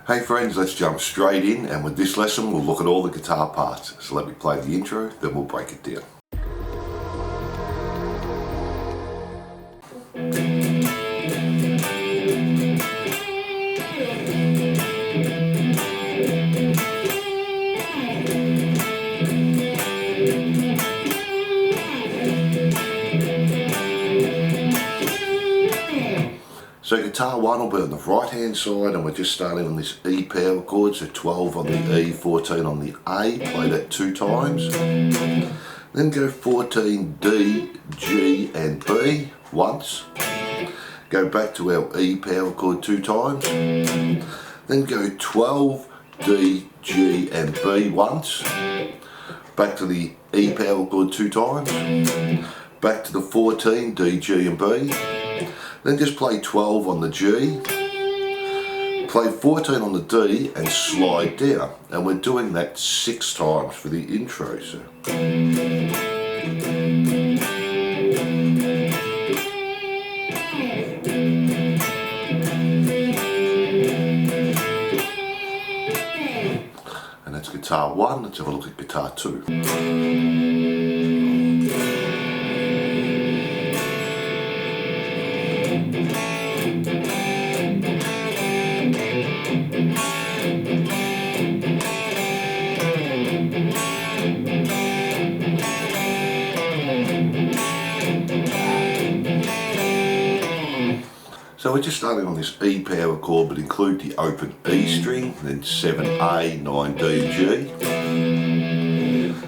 Hey friends, let's jump straight in, and with this lesson we'll look at all the guitar parts. So let me play the intro, then we'll break it down. So guitar 1 will be on the right hand side, and we're just starting on this E power chord, so 12 on the E, 14 on the A, play that 2 times. Then go 14 D, G and B once. Go back to our E power chord 2 times. Then go 12 D, G and B once. Back to the E power chord 2 times. Back to the 14 D, G and B. Then just play 12 on the G, play 14 on the D and slide down. And we're doing that 6 times for the intro. So. And that's guitar 1, let's have a look at guitar 2. So we're just starting on this E power chord, but include the open E string, then 7A, 9D and G.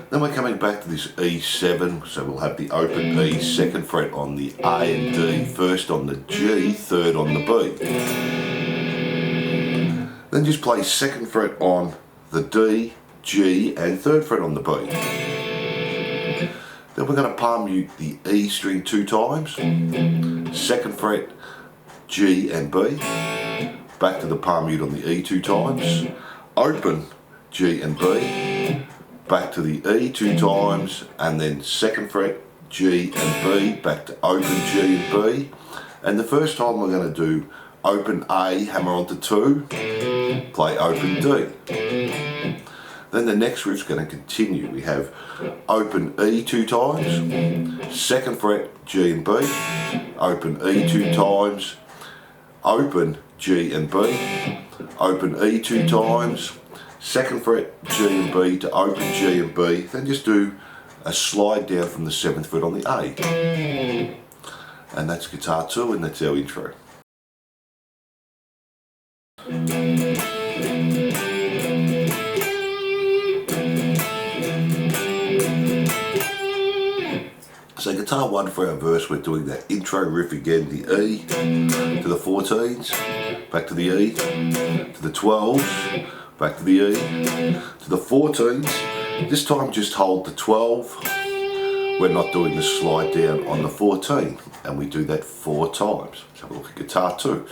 Then we're coming back to this E7, so we'll have the open E 2nd fret on the A and D, 1st on the G, 3rd on the B. Then just play 2nd fret on the D, G and 3rd fret on the B. Then we're going to palm mute the E string 2 times, 2nd fret, G and B, back to the palm mute on the E 2 times, open G and B, back to the E 2 times, and then 2nd fret, G and B, back to open G and B. And the first time we're going to do open A, hammer onto 2, play open D. Then the next riff's going to continue. We have open E 2 times, 2nd fret, G and B, open E 2 times, open G and B, open E 2 times, 2nd fret, G and B to open G and B, then just do a slide down from the 7th fret on the A. And that's guitar 2, and that's our intro. So guitar 1 for our verse, we're doing that intro riff again, the E to the 14s, back to the E, to the 12s, back to the E, to the 14s. This time just hold the 12, we're not doing the slide down on the 14, and we do that 4 times. Let's have a look at guitar 2.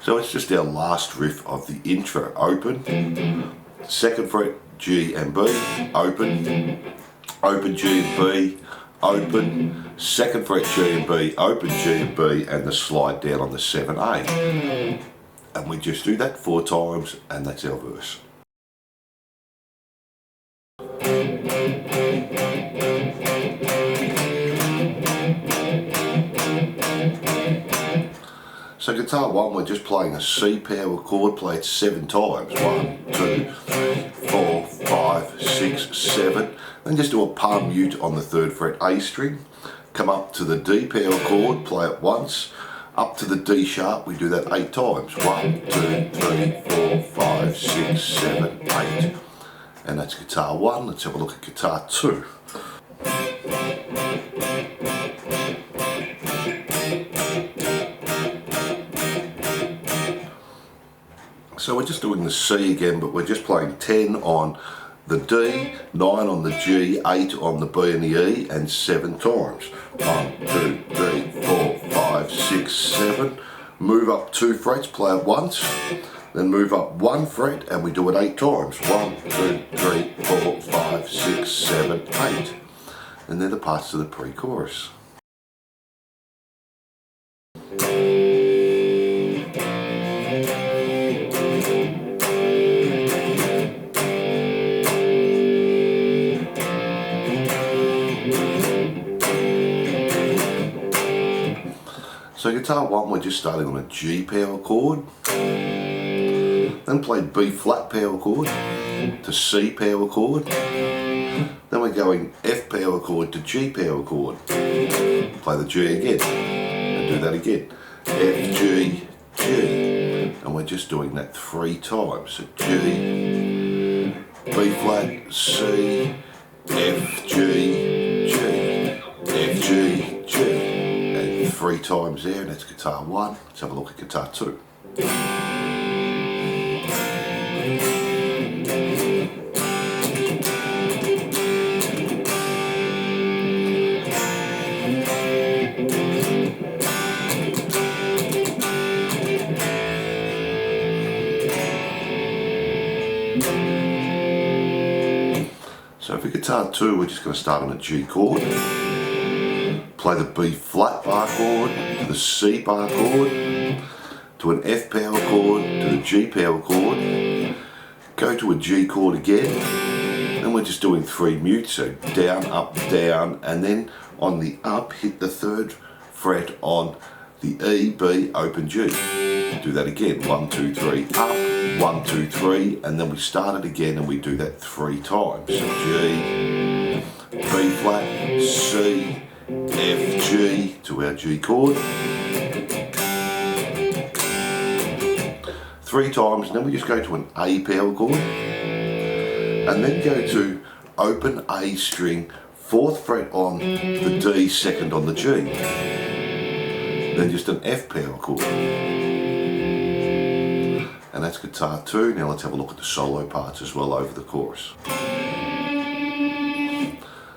So it's just our last riff of the intro. Open, 2nd fret, G and B, open, open G and B, open, 2nd fret, G and B, open G and B, and the slide down on the 7A. And we just do that 4 times, and that's our verse. So guitar 1, we're just playing a C power chord, play it 7 times. 1, 2, 3, 4, 5, 6, 7. Then just do a palm mute on the 3rd fret A string. Come up to the D power chord, play it once. Up to the D sharp, we do that 8 times. 1, 2, 3, 4, 5, 6, 7, 8. And that's guitar 1. Let's have a look at guitar 2. So we're just doing the C again, but we're just playing 10 on the D, 9 on the G, 8 on the B and the E, and 7 times. 1, 2, 3, 4, 5, 6, 7. Move up 2 frets, play it once. Then move up 1 fret, and we do it 8 times. 1, 2, 3, 4, 5, 6, 7, 8. and they're the parts to the pre-chorus. So guitar 1, we're just starting on a G power chord, then play B flat power chord to C power chord, then we're going F power chord to G power chord, play the G again, and do that again, F, G, G, and we're just doing that 3 times, so G, B flat, C, F, G, G, F, G, G. 3 times there, and that's guitar 1. Let's have a look at guitar 2. So for guitar 2, we're just going to start on a G chord. Play the B flat bar chord to the C bar chord, to an F power chord, to the G power chord, go to a G chord again, and we're just doing 3 mutes, so down, and then on the up, hit the 3rd fret on the E, B, open G. Do that again, 1, 2, 3, up, 1, 2, 3, and then we start it again and we do that 3 times. So G, B flat, C, F, G to our G chord, 3 times, and then we just go to an A power chord, and then go to open A string, 4th fret on the D, 2nd on the G, then just an F power chord, and that's guitar 2. Now let's have a look at the solo parts as well over the chorus.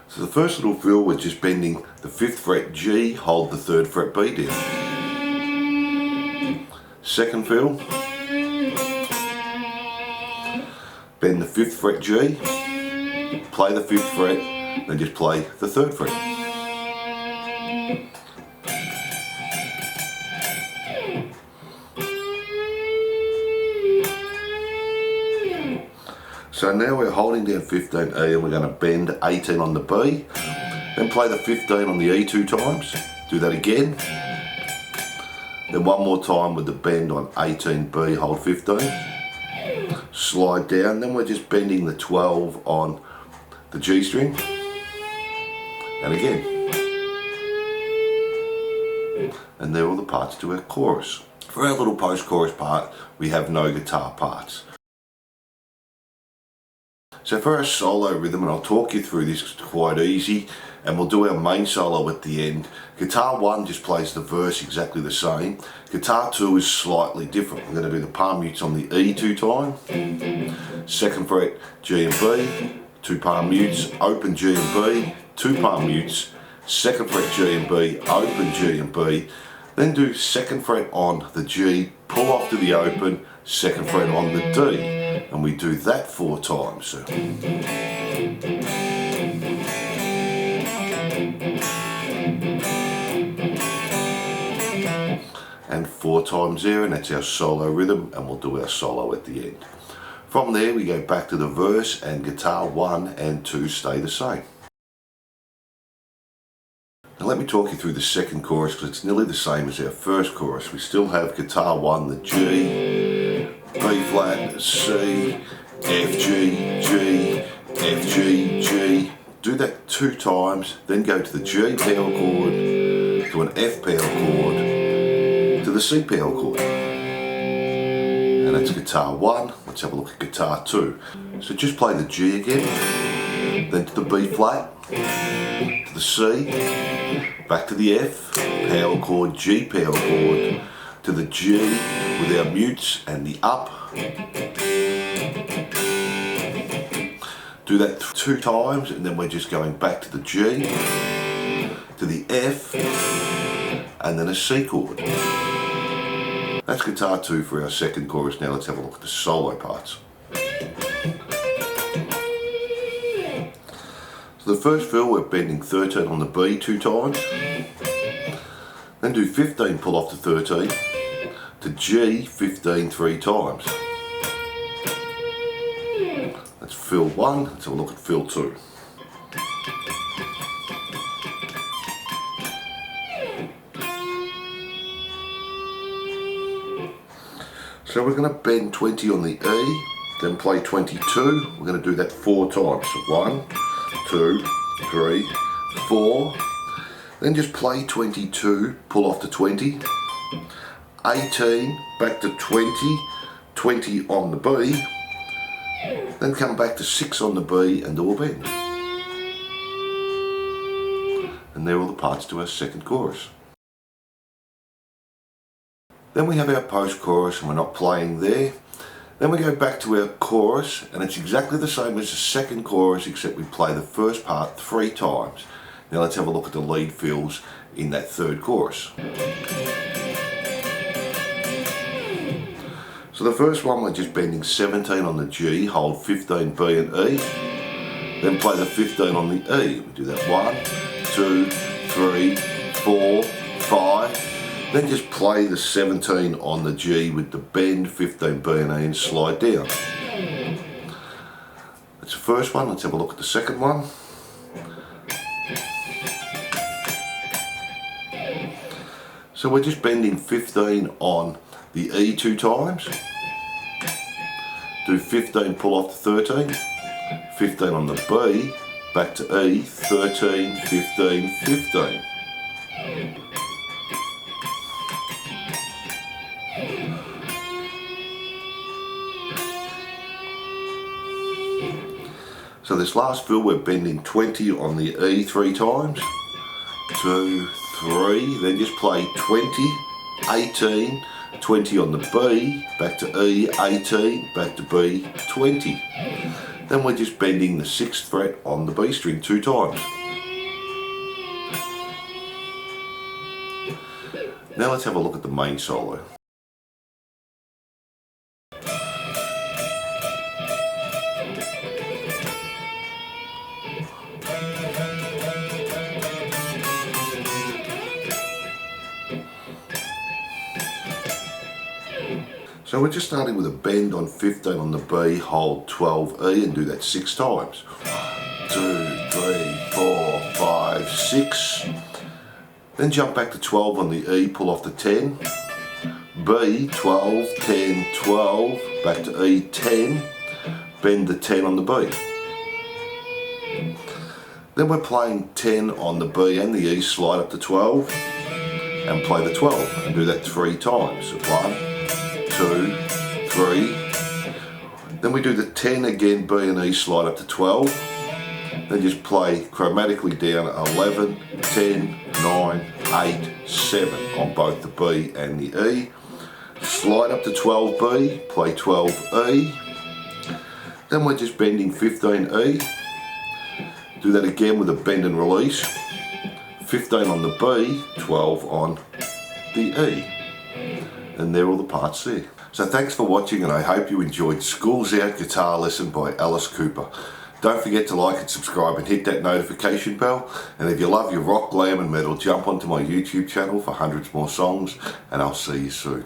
So the first little fill, we're just bending the 5th fret G, hold the 3rd fret B down. Second fill, bend the 5th fret G, play the 5th fret, then just play the 3rd fret. So now we're holding down 15E and we're going to bend 18 on the B, then play the 15 on the E 2 times, do that again, then one more time with the bend on 18B, hold 15, slide down, then we're just bending the 12 on the G string, and again. And they're all the parts to our chorus. For our little post-chorus part, we have no guitar parts. So for our solo rhythm, and I'll talk you through this quite easy, and we'll do our main solo at the end. Guitar 1 just plays the verse exactly the same. Guitar 2 is slightly different. We're going to do the palm mutes on the E 2 time, 2nd fret G and B, 2 palm mutes, open G and B, 2 palm mutes, 2nd fret G and B, open G and B, then do 2nd fret on the G, pull off to the open, 2nd fret on the D, and we do that 4 times. So. And 4 times there, and that's our solo rhythm, and we'll do our solo at the end. From there we go back to the verse, and guitar 1 and 2 stay the same. Now let me talk you through the second chorus, because it's nearly the same as our first chorus. We still have guitar 1, the G, B flat, C, F, G, G, F, G, G. Do that 2 times, then go to the G power chord, to an F power chord, to the C power chord. And that's guitar 1. Let's have a look at guitar 2. So just play the G again, then to the B flat, to the C, back to the F, power chord, G power chord, to the G with our mutes and the up. Do that 2 times, and then we're just going back to the G, to the F, and then a C chord. That's guitar 2 for our second chorus. Now let's have a look at the solo parts. So the first fill we're bending 13 on the B 2 times, then do 15 pull off to 13, to G 15 3 times. That's fill 1, let's have a look at fill 2. So we're going to bend 20 on the E, then play 22. We're going to do that 4 times. So 1, 2, 3, 4. Then just play 22, pull off to 20. 18, back to 20, 20 on the B. Then come back to 6 on the B and do a bend. And there are all the parts to our second chorus. Then we have our post-chorus and we're not playing there. Then we go back to our chorus and it's exactly the same as the second chorus except we play the first part 3 times. Now let's have a look at the lead fills in that third chorus. So the first one we're just bending 17 on the G, hold 15 B and E, then play the 15 on the E. We do that 1, 2, 3, 4, 5. Then just play the 17 on the G with the bend, 15 B and E and slide down. That's the first one, let's have a look at the second one. So we're just bending 15 on the E 2 times. Do 15 pull off to 13, 15 on the B, back to E, 13, 15, 15. So this last fill we're bending 20 on the E 3 times, 2, 3, then just play 20, 18, 20 on the B, back to E, 18, back to B, 20. Then we're just bending the 6th fret on the B string 2 times. Now let's have a look at the main solo. So we're just starting with a bend on 15 on the B, hold 12 E and do that 6 times. 1, 2, 3, 4, 5, 6. Then jump back to 12 on the E, pull off the 10. B, 12, 10, 12, back to E, 10. Bend the 10 on the B. Then we're playing 10 on the B and the E, slide up to 12 and play the 12 and do that 3 times. 1, 2, 3. Then we do the 10 again, B and E, slide up to 12. Then just play chromatically down 11, 10, 9, 8, 7 on both the B and the E. Slide up to 12B, play 12E. Then we're just bending 15E. Do that again with a bend and release. 15 on the B, 12 on the E. And there are all the parts there. So thanks for watching and I hope you enjoyed School's Out Guitar Lesson by Alice Cooper. Don't forget to like and subscribe and hit that notification bell. And if you love your rock, glam and metal, jump onto my YouTube channel for hundreds more songs and I'll see you soon.